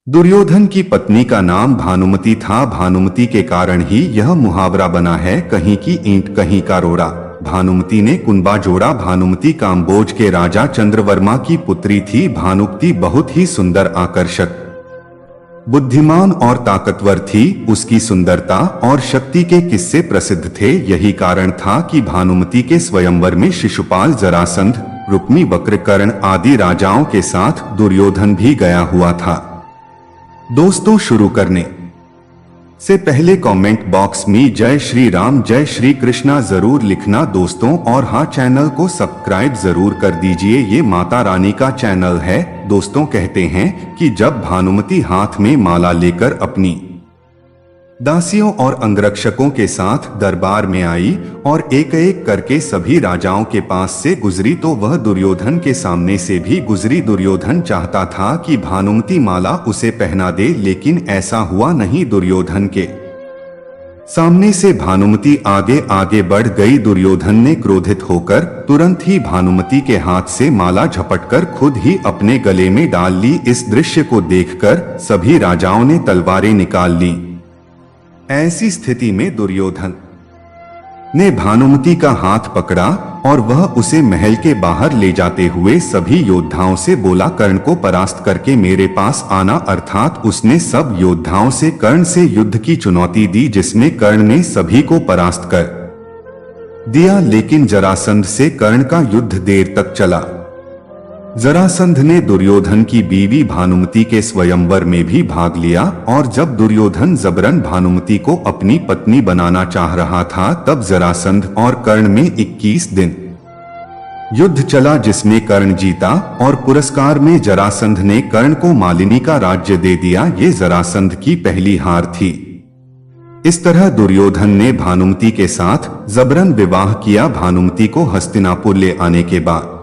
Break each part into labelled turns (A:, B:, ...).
A: दुर्योधन की पत्नी का नाम भानुमति था। भानुमति के कारण ही यह मुहावरा बना है, कहीं की ईंट कहीं का रोड़ा। भानुमति ने कुंबा जोड़ा। भानुमति काम्बोज के राजा चंद्रवर्मा की पुत्री थी। भानुमति बहुत ही सुंदर, आकर्षक, बुद्धिमान और ताकतवर थी। उसकी सुंदरता और शक्ति के किस्से प्रसिद्ध थे। यही कारण था कि भानुमति के स्वयंवर में शिशुपाल, जरासंध, रुक्मी, वक्रकर्ण आदि राजाओं के साथ दुर्योधन भी गया हुआ था। दोस्तों, शुरू करने से पहले कमेंट बॉक्स में जय श्री राम, जय श्री कृष्णा जरूर लिखना दोस्तों, और हाँ, चैनल को सब्सक्राइब जरूर कर दीजिए। ये माता रानी का चैनल है। दोस्तों, कहते हैं कि जब भानुमति हाथ में माला लेकर अपनी दासियों और अंगरक्षकों के साथ दरबार में आई और एक एक करके सभी राजाओं के पास से गुजरी तो वह दुर्योधन के सामने से भी गुजरी। दुर्योधन चाहता था कि भानुमति माला उसे पहना दे, लेकिन ऐसा हुआ नहीं। दुर्योधन के सामने से भानुमति आगे आगे बढ़ गई। दुर्योधन ने क्रोधित होकर तुरंत ही भानुमति के हाथ से माला झपटकर खुद ही अपने गले में डाल ली। इस दृश्य को देखकर सभी राजाओं ने तलवारें निकाल ली। ऐसी स्थिति में दुर्योधन ने भानुमति का हाथ पकड़ा और वह उसे महल के बाहर ले जाते हुए सभी योद्धाओं से बोला, कर्ण को परास्त करके मेरे पास आना। अर्थात उसने सब योद्धाओं से कर्ण से युद्ध की चुनौती दी, जिसमें कर्ण ने सभी को परास्त कर दिया। लेकिन जरासंध से कर्ण का युद्ध देर तक चला। जरासंध ने दुर्योधन की बीवी भानुमति के स्वयंवर में भी भाग लिया, और जब दुर्योधन जबरन भानुमति को अपनी पत्नी बनाना चाह रहा था, तब जरासंध और कर्ण में 21 दिन युद्ध चला, जिसमें कर्ण जीता और पुरस्कार में जरासंध ने कर्ण को मालिनी का राज्य दे दिया। ये जरासंध की पहली हार थी। इस तरह दुर्योधन ने भानुमति के साथ जबरन विवाह किया। भानुमति को हस्तिनापुर ले आने के बाद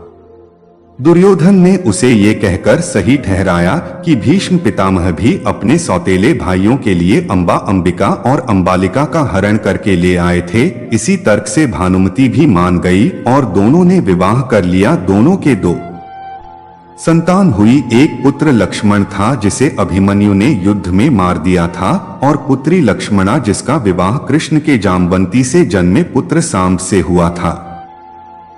A: दुर्योधन ने उसे ये कहकर सही ठहराया कि भीष्म पितामह भी अपने सौतेले भाइयों के लिए अंबा, अंबिका और अंबालिका का हरण करके ले आए थे। इसी तर्क से भानुमति भी मान गई और दोनों ने विवाह कर लिया। दोनों के 2 संतान हुई। एक पुत्र लक्ष्मण था, जिसे अभिमन्यु ने युद्ध में मार दिया था, और पुत्री लक्ष्मणा, जिसका विवाह कृष्ण के जामवंती से जन्मे पुत्र सांब से हुआ था।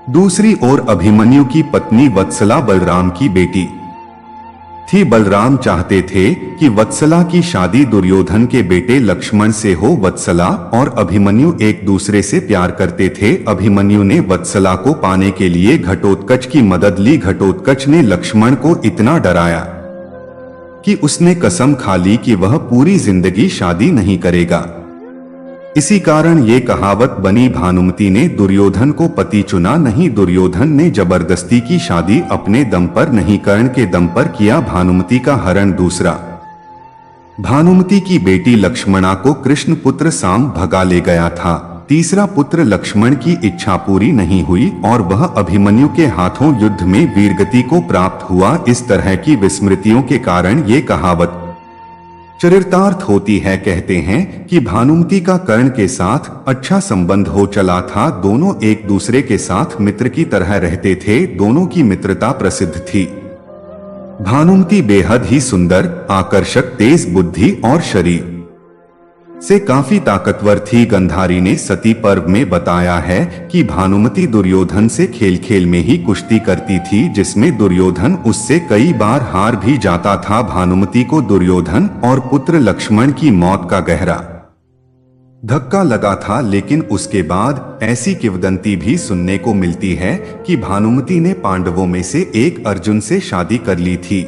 A: दूसरी ओर अभिमन्यु की पत्नी वत्सला बलराम की बेटी थी। बलराम चाहते थे कि वत्सला की शादी दुर्योधन के बेटे लक्ष्मण से हो। वत्सला और अभिमन्यु एक दूसरे से प्यार करते थे। अभिमन्यु ने वत्सला को पाने के लिए घटोत्कच की मदद ली। घटोत्कच ने लक्ष्मण को इतना डराया कि उसने कसम खा ली कि वह पूरी जिंदगी शादी नहीं करेगा। इसी कारण ये कहावत बनी, भानुमति ने दुर्योधन को पति चुना नहीं। दुर्योधन ने जबरदस्ती की शादी अपने दम पर नहीं, कर्ण के दम पर किया। भानुमति का हरण दूसरा, भानुमति की बेटी लक्ष्मणा को कृष्ण पुत्र सांब भगा ले गया था। तीसरा पुत्र लक्ष्मण की इच्छा पूरी नहीं हुई और वह अभिमन्यु के हाथों युद्ध में वीरगति को प्राप्त हुआ। इस तरह की विस्मृतियों के कारण ये कहावत चरितार्थ होती है। कहते हैं कि भानुमति का कर्ण के साथ अच्छा संबंध हो चला था। दोनों एक दूसरे के साथ मित्र की तरह रहते थे। दोनों की मित्रता प्रसिद्ध थी। भानुमति बेहद ही सुंदर, आकर्षक, तेज बुद्धि और शरीर से काफी ताकतवर थी। गंधारी ने सती पर्व में बताया है कि भानुमति दुर्योधन से खेल खेल में ही कुश्ती करती थी, जिसमें दुर्योधन उससे कई बार हार भी जाता था। भानुमति को दुर्योधन और पुत्र लक्ष्मण की मौत का गहरा धक्का लगा था, लेकिन उसके बाद ऐसी किंवदंती भी सुनने को मिलती है कि भानुमति ने पांडवों में से एक अर्जुन से शादी कर ली थी।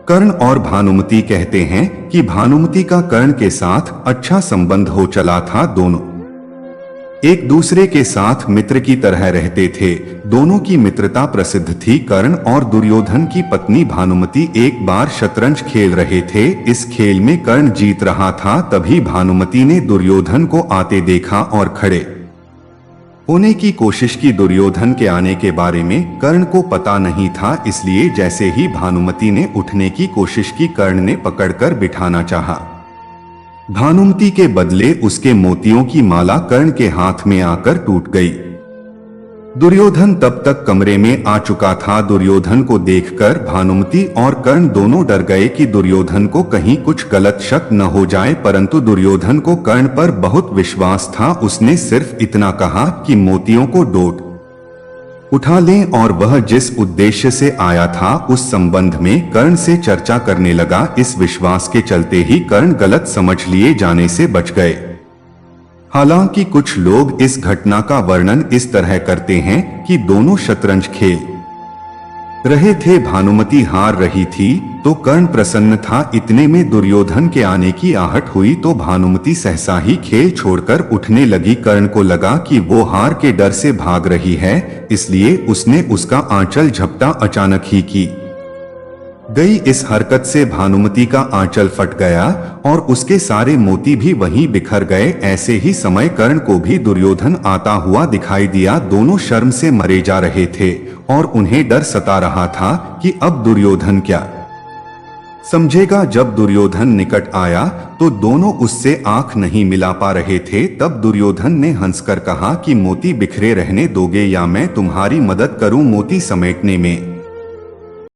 A: कर्ण और भानुमति कहते हैं कि भानुमति का कर्ण के साथ अच्छा संबंध हो चला था। दोनों एक दूसरे के साथ मित्र की तरह रहते थे। दोनों की मित्रता प्रसिद्ध थी। कर्ण और दुर्योधन की पत्नी भानुमति एक बार शतरंज खेल रहे थे। इस खेल में कर्ण जीत रहा था। तभी भानुमति ने दुर्योधन को आते देखा और खड़े होने की कोशिश की। दुर्योधन के आने के बारे में कर्ण को पता नहीं था, इसलिए जैसे ही भानुमति ने उठने की कोशिश की, कर्ण ने पकड़कर बिठाना चाहा। भानुमति के बदले उसके मोतियों की माला कर्ण के हाथ में आकर टूट गई। दुर्योधन तब तक कमरे में आ चुका था। दुर्योधन को देखकर भानुमति और कर्ण दोनों डर गए कि दुर्योधन को कहीं कुछ गलत शक न हो जाए, परंतु दुर्योधन को कर्ण पर बहुत विश्वास था। उसने सिर्फ इतना कहा कि मोतियों को डोट उठा लें, और वह जिस उद्देश्य से आया था उस संबंध में कर्ण से चर्चा करने लगा। इस विश्वास के चलते ही कर्ण गलत समझ लिए जाने से बच गए। हालांकि कुछ लोग इस घटना का वर्णन इस तरह करते हैं कि दोनों शतरंज खेल रहे थे, भानुमति हार रही थी तो कर्ण प्रसन्न था। इतने में दुर्योधन के आने की आहट हुई तो भानुमति सहसा ही खेल छोड़कर उठने लगी। कर्ण को लगा कि वो हार के डर से भाग रही है, इसलिए उसने उसका आंचल झपटा अचानक ही की गई। इस हरकत से भानुमति का आंचल फट गया और उसके सारे मोती भी वहीं बिखर गए। ऐसे ही समय कर्ण को भी दुर्योधन आता हुआ दिखाई दिया। दोनों शर्म से मरे जा रहे थे और उन्हें डर सता रहा था कि अब दुर्योधन क्या समझेगा। जब दुर्योधन निकट आया तो दोनों उससे आंख नहीं मिला पा रहे थे। तब दुर्योधन ने हंसकर कहा कि मोती बिखरे रहने दोगे या मैं तुम्हारी मदद करूं मोती समेटने में।